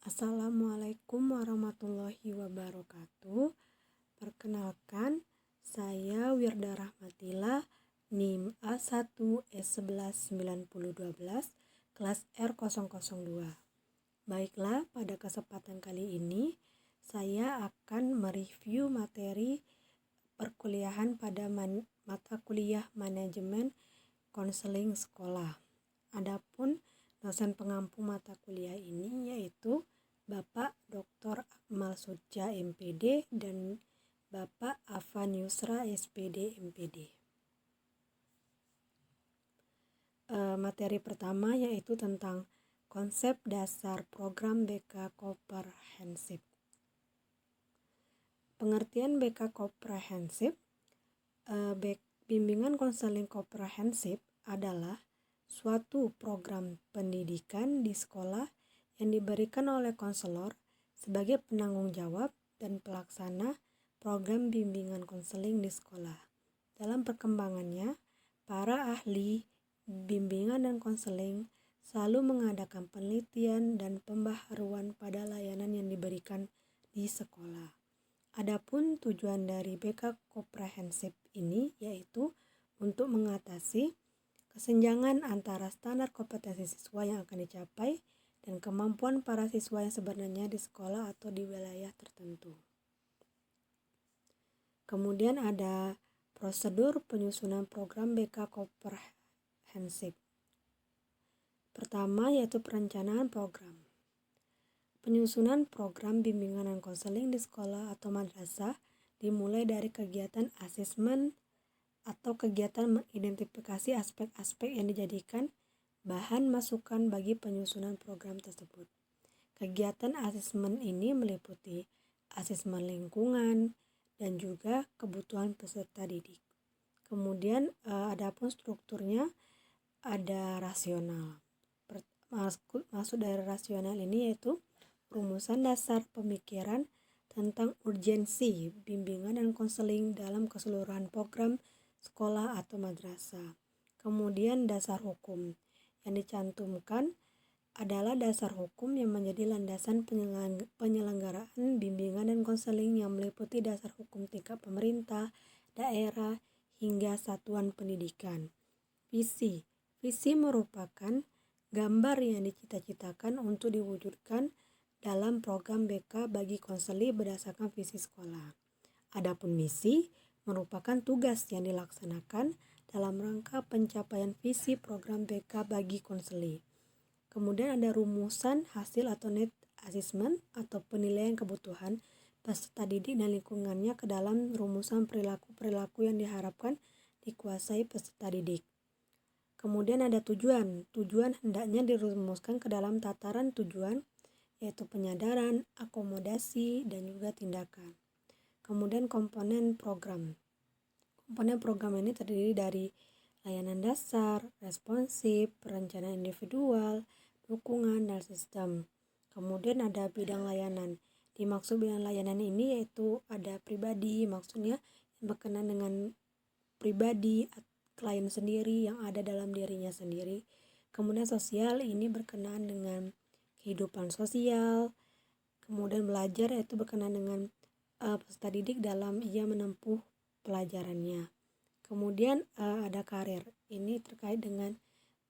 Assalamualaikum warahmatullahi wabarakatuh. Perkenalkan, saya Wirda Rahmatila, NIM A1S119012, kelas R002. Baiklah, pada kesempatan kali ini, saya akan mereview materi perkuliahan pada mata kuliah manajemen konseling sekolah. Adapun dosen pengampu mata kuliah ini yaitu Bapak Dr. Akmal Sudja MPD dan Bapak Afan Yusra SPD MPD. Materi pertama yaitu tentang konsep dasar program BK komprehensif. Pengertian BK komprehensif, bimbingan konseling komprehensif adalah suatu program pendidikan di sekolah yang diberikan oleh konselor sebagai penanggung jawab dan pelaksana program bimbingan konseling di sekolah. Dalam perkembangannya, para ahli bimbingan dan konseling selalu mengadakan penelitian dan pembaharuan pada layanan yang diberikan di sekolah. Adapun tujuan dari BK komprehensif ini yaitu untuk mengatasi kesenjangan antara standar kompetensi siswa yang akan dicapai dan kemampuan para siswa yang sebenarnya di sekolah atau di wilayah tertentu. Kemudian ada prosedur penyusunan program BK komprehensif. Pertama yaitu perencanaan program. Penyusunan program bimbingan dan konseling di sekolah atau madrasah dimulai dari kegiatan asesmen atau kegiatan mengidentifikasi aspek-aspek yang dijadikan bahan masukan bagi penyusunan program tersebut. Kegiatan asesmen ini meliputi asesmen lingkungan dan juga kebutuhan peserta didik. Kemudian adapun strukturnya ada rasional. Maksud dari rasional ini yaitu rumusan dasar pemikiran tentang urgensi bimbingan dan konseling dalam keseluruhan program sekolah atau madrasah. Kemudian dasar hukum yang dicantumkan adalah dasar hukum yang menjadi landasan penyelenggaraan bimbingan dan konseling yang meliputi dasar hukum tingkat pemerintah, daerah, hingga satuan pendidikan. Visi merupakan gambar yang dicita-citakan untuk diwujudkan dalam program BK bagi konseli berdasarkan visi sekolah. Adapun misi merupakan tugas yang dilaksanakan dalam rangka pencapaian visi program BK bagi konseli. Kemudian ada rumusan hasil atau net assessment atau penilaian kebutuhan peserta didik dan lingkungannya ke dalam rumusan perilaku-perilaku yang diharapkan dikuasai peserta didik. Kemudian ada tujuan hendaknya dirumuskan ke dalam tataran tujuan yaitu penyadaran, akomodasi, dan juga tindakan. Kemudian komponen program. Komponen program ini terdiri dari layanan dasar, responsif, perencanaan individual, dukungan, dan sistem. Kemudian ada bidang layanan. Dimaksud bidang layanan ini yaitu ada pribadi, maksudnya yang berkenaan dengan pribadi, klien sendiri yang ada dalam dirinya sendiri. Kemudian sosial ini berkenaan dengan kehidupan sosial. Kemudian belajar yaitu berkenaan dengan peserta didik dalam ia menempuh pelajarannya. Kemudian ada karir. Ini terkait dengan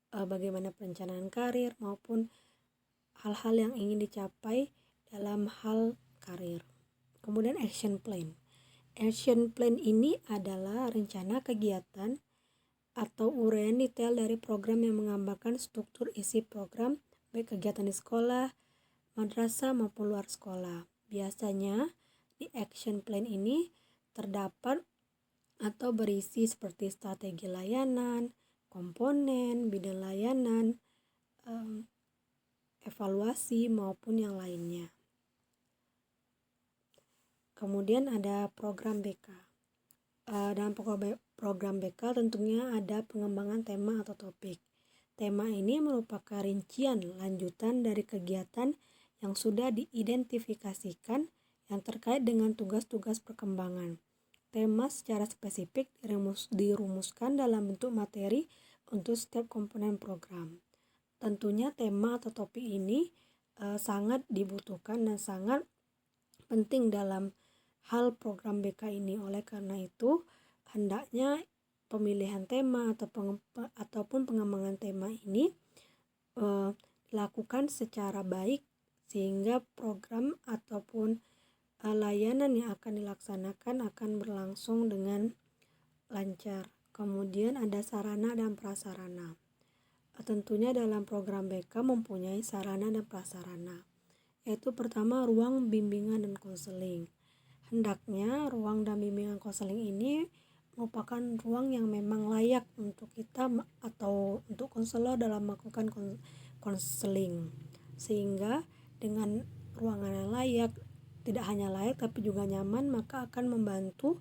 bagaimana perencanaan karir maupun hal-hal yang ingin dicapai dalam hal karir. Kemudian action plan. Action plan ini adalah rencana kegiatan atau uraian detail dari program yang menggambarkan struktur isi program baik kegiatan di sekolah, madrasah maupun luar sekolah. Biasanya di action plan ini terdapat atau berisi seperti strategi layanan, komponen, bidang layanan, evaluasi maupun yang lainnya. Kemudian ada program BK. Dalam program BK tentunya ada pengembangan tema atau topik. Tema ini merupakan rincian lanjutan dari kegiatan yang sudah diidentifikasikan yang terkait dengan tugas-tugas perkembangan. Tema secara spesifik dirumuskan dalam bentuk materi untuk setiap komponen program. Tentunya tema atau topik ini sangat dibutuhkan dan sangat penting dalam hal program BK ini. Oleh karena itu, hendaknya pemilihan tema ataupun pengembangan tema ini dilakukan secara baik sehingga program ataupun layanan yang akan dilaksanakan akan berlangsung dengan lancar. Kemudian ada sarana dan prasarana. Tentunya dalam program BK mempunyai sarana dan prasarana, yaitu pertama ruang bimbingan dan konseling. Hendaknya ruang dan bimbingan konseling ini merupakan ruang yang memang layak untuk kita atau untuk konselor dalam melakukan konseling, sehingga dengan ruangan yang layak, tidak hanya layak tapi juga nyaman, maka akan membantu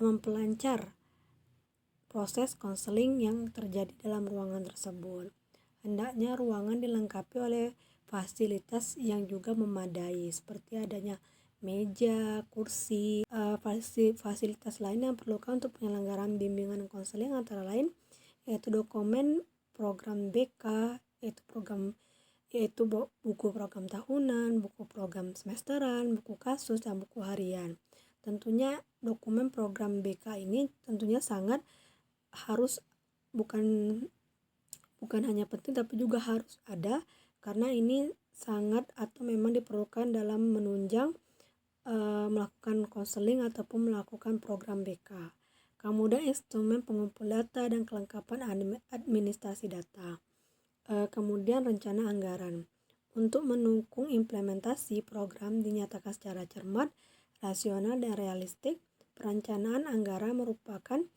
mempelancar proses konseling yang terjadi dalam ruangan tersebut. Hendaknya ruangan dilengkapi oleh fasilitas yang juga memadai, seperti adanya meja, kursi, fasilitas lain yang diperlukan untuk penyelenggaraan bimbingan konseling antara lain yaitu dokumen program BK, yaitu buku program tahunan, buku program semesteran, buku kasus, dan buku harian. Tentunya dokumen program BK ini tentunya sangat harus bukan hanya penting tapi juga harus ada, karena ini sangat atau memang diperlukan dalam menunjang melakukan konseling ataupun melakukan program BK. Kemudian instrumen pengumpul data dan kelengkapan administrasi data. Kemudian rencana anggaran. Untuk mendukung implementasi program dinyatakan secara cermat, rasional, dan realistik, perencanaan anggaran merupakan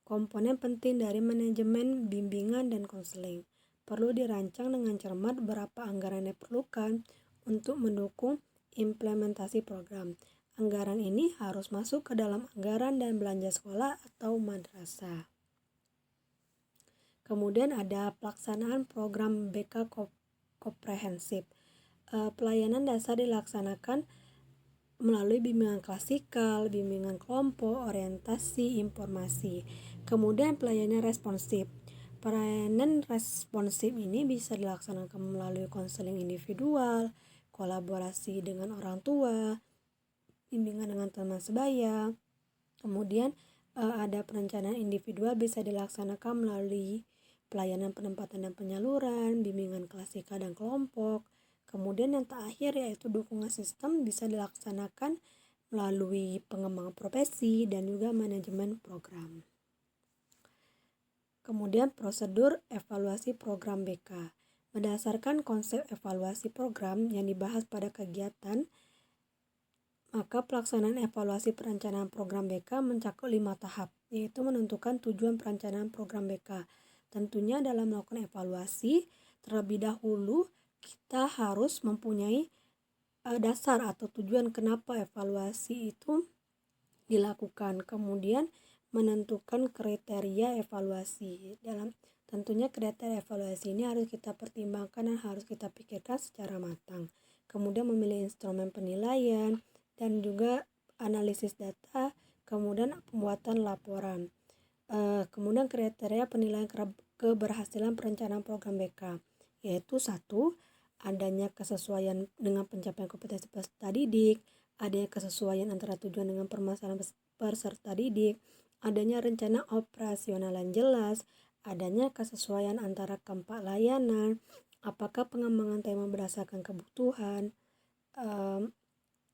komponen penting dari manajemen bimbingan dan konseling. Perlu dirancang dengan cermat berapa anggaran yang diperlukan untuk mendukung implementasi program. Anggaran ini harus masuk ke dalam anggaran dan belanja sekolah atau madrasah. Kemudian ada pelaksanaan program BK komprehensif. Pelayanan dasar dilaksanakan melalui bimbingan klasikal, bimbingan kelompok, orientasi, informasi. Kemudian pelayanan responsif. Pelayanan responsif ini bisa dilaksanakan melalui konseling individual, kolaborasi dengan orang tua, bimbingan dengan teman sebaya. Kemudian ada perencanaan individual bisa dilaksanakan melalui pelayanan penempatan dan penyaluran, bimbingan klasikal dan kelompok. Kemudian yang terakhir yaitu dukungan sistem bisa dilaksanakan melalui pengembangan profesi dan juga manajemen program. Kemudian prosedur evaluasi program BK. Berdasarkan konsep evaluasi program yang dibahas pada kegiatan, maka pelaksanaan evaluasi perencanaan program BK mencakup 5 tahap, yaitu menentukan tujuan perencanaan program BK. Tentunya dalam melakukan evaluasi, terlebih dahulu kita harus mempunyai dasar atau tujuan kenapa evaluasi itu dilakukan. Kemudian menentukan kriteria evaluasi. Tentunya kriteria evaluasi ini harus kita pertimbangkan dan harus kita pikirkan secara matang. Kemudian memilih instrumen penilaian dan juga analisis data, kemudian pembuatan laporan. Kemudian kriteria penilaian keberhasilan perencanaan program BK, yaitu 1. Adanya kesesuaian dengan pencapaian kompetensi peserta didik, adanya kesesuaian antara tujuan dengan permasalahan peserta didik, adanya rencana operasional yang jelas, adanya kesesuaian antara keempat layanan, apakah pengembangan tema berdasarkan kebutuhan,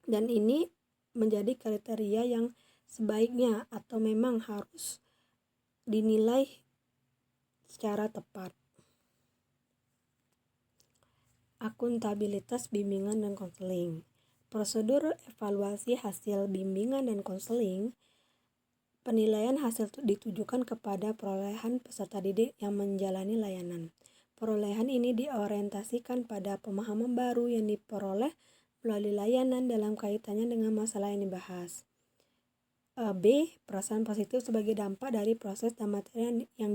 dan ini menjadi kriteria yang sebaiknya atau memang harus dinilai secara tepat. Akuntabilitas bimbingan dan konseling. Prosedur evaluasi hasil bimbingan dan konseling. Penilaian hasil ditujukan kepada perolehan peserta didik yang menjalani layanan. Perolehan ini diorientasikan pada pemahaman baru yang diperoleh melalui layanan dalam kaitannya dengan masalah yang dibahas. B. Perasaan positif sebagai dampak dari proses dan materi yang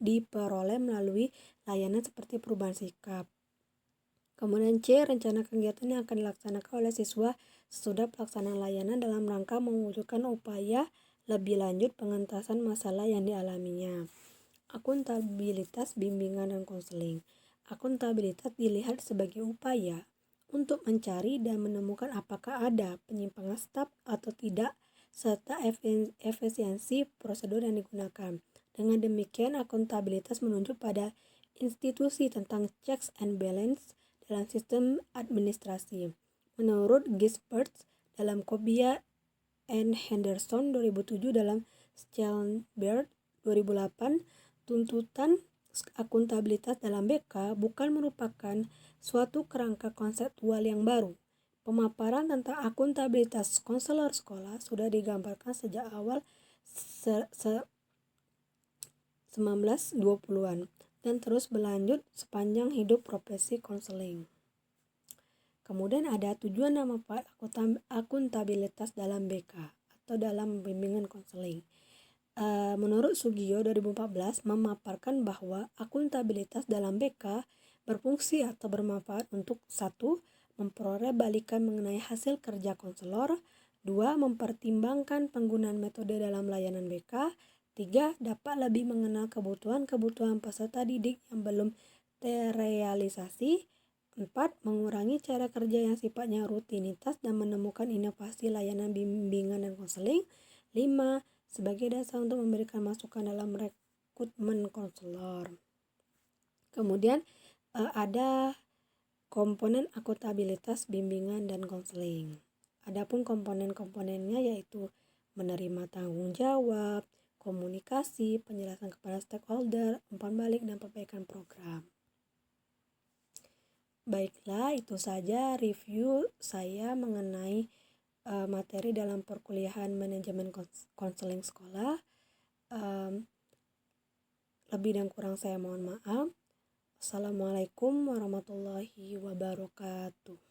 diperoleh melalui layanan seperti perubahan sikap. Kemudian C. Rencana kegiatan yang akan dilaksanakan oleh siswa sesudah pelaksanaan layanan dalam rangka mewujudkan upaya lebih lanjut pengentasan masalah yang dialaminya. Akuntabilitas bimbingan dan konseling. Akuntabilitas dilihat sebagai upaya untuk mencari dan menemukan apakah ada penyimpangan staf atau tidak, serta efisiensi prosedur yang digunakan. Dengan demikian, akuntabilitas menunjuk pada institusi tentang checks and balance dalam sistem administrasi. Menurut Gisbert dalam Kobia and Henderson 2007 dalam Schellenberg 2008, tuntutan akuntabilitas dalam BK bukan merupakan suatu kerangka konseptual yang baru. Pemaparan tentang akuntabilitas konselor sekolah sudah digambarkan sejak awal 1920-an dan terus berlanjut sepanjang hidup profesi konseling. Kemudian ada tujuan dan manfaat akuntabilitas dalam BK atau dalam bimbingan konseling. Menurut Sugio 2014 memaparkan bahwa akuntabilitas dalam BK berfungsi atau bermanfaat untuk 1. Memperoleh balikan mengenai hasil kerja konselor, 2. Mempertimbangkan penggunaan metode dalam layanan BK, 3. Dapat lebih mengenal kebutuhan peserta didik yang belum terrealisasi, 4. Mengurangi cara kerja yang sifatnya rutinitas dan menemukan inovasi layanan bimbingan dan konseling, 5. Sebagai dasar untuk memberikan masukan dalam rekrutmen konselor. Kemudian ada komponen akuntabilitas bimbingan dan konseling. Adapun komponen-komponennya yaitu menerima tanggung jawab, komunikasi, penjelasan kepada stakeholder, umpan balik, dan perbaikan program. Baiklah, itu saja review saya mengenai materi dalam perkuliahan manajemen konseling sekolah. Lebih dan kurang saya mohon maaf. Assalamualaikum warahmatullahi wabarakatuh.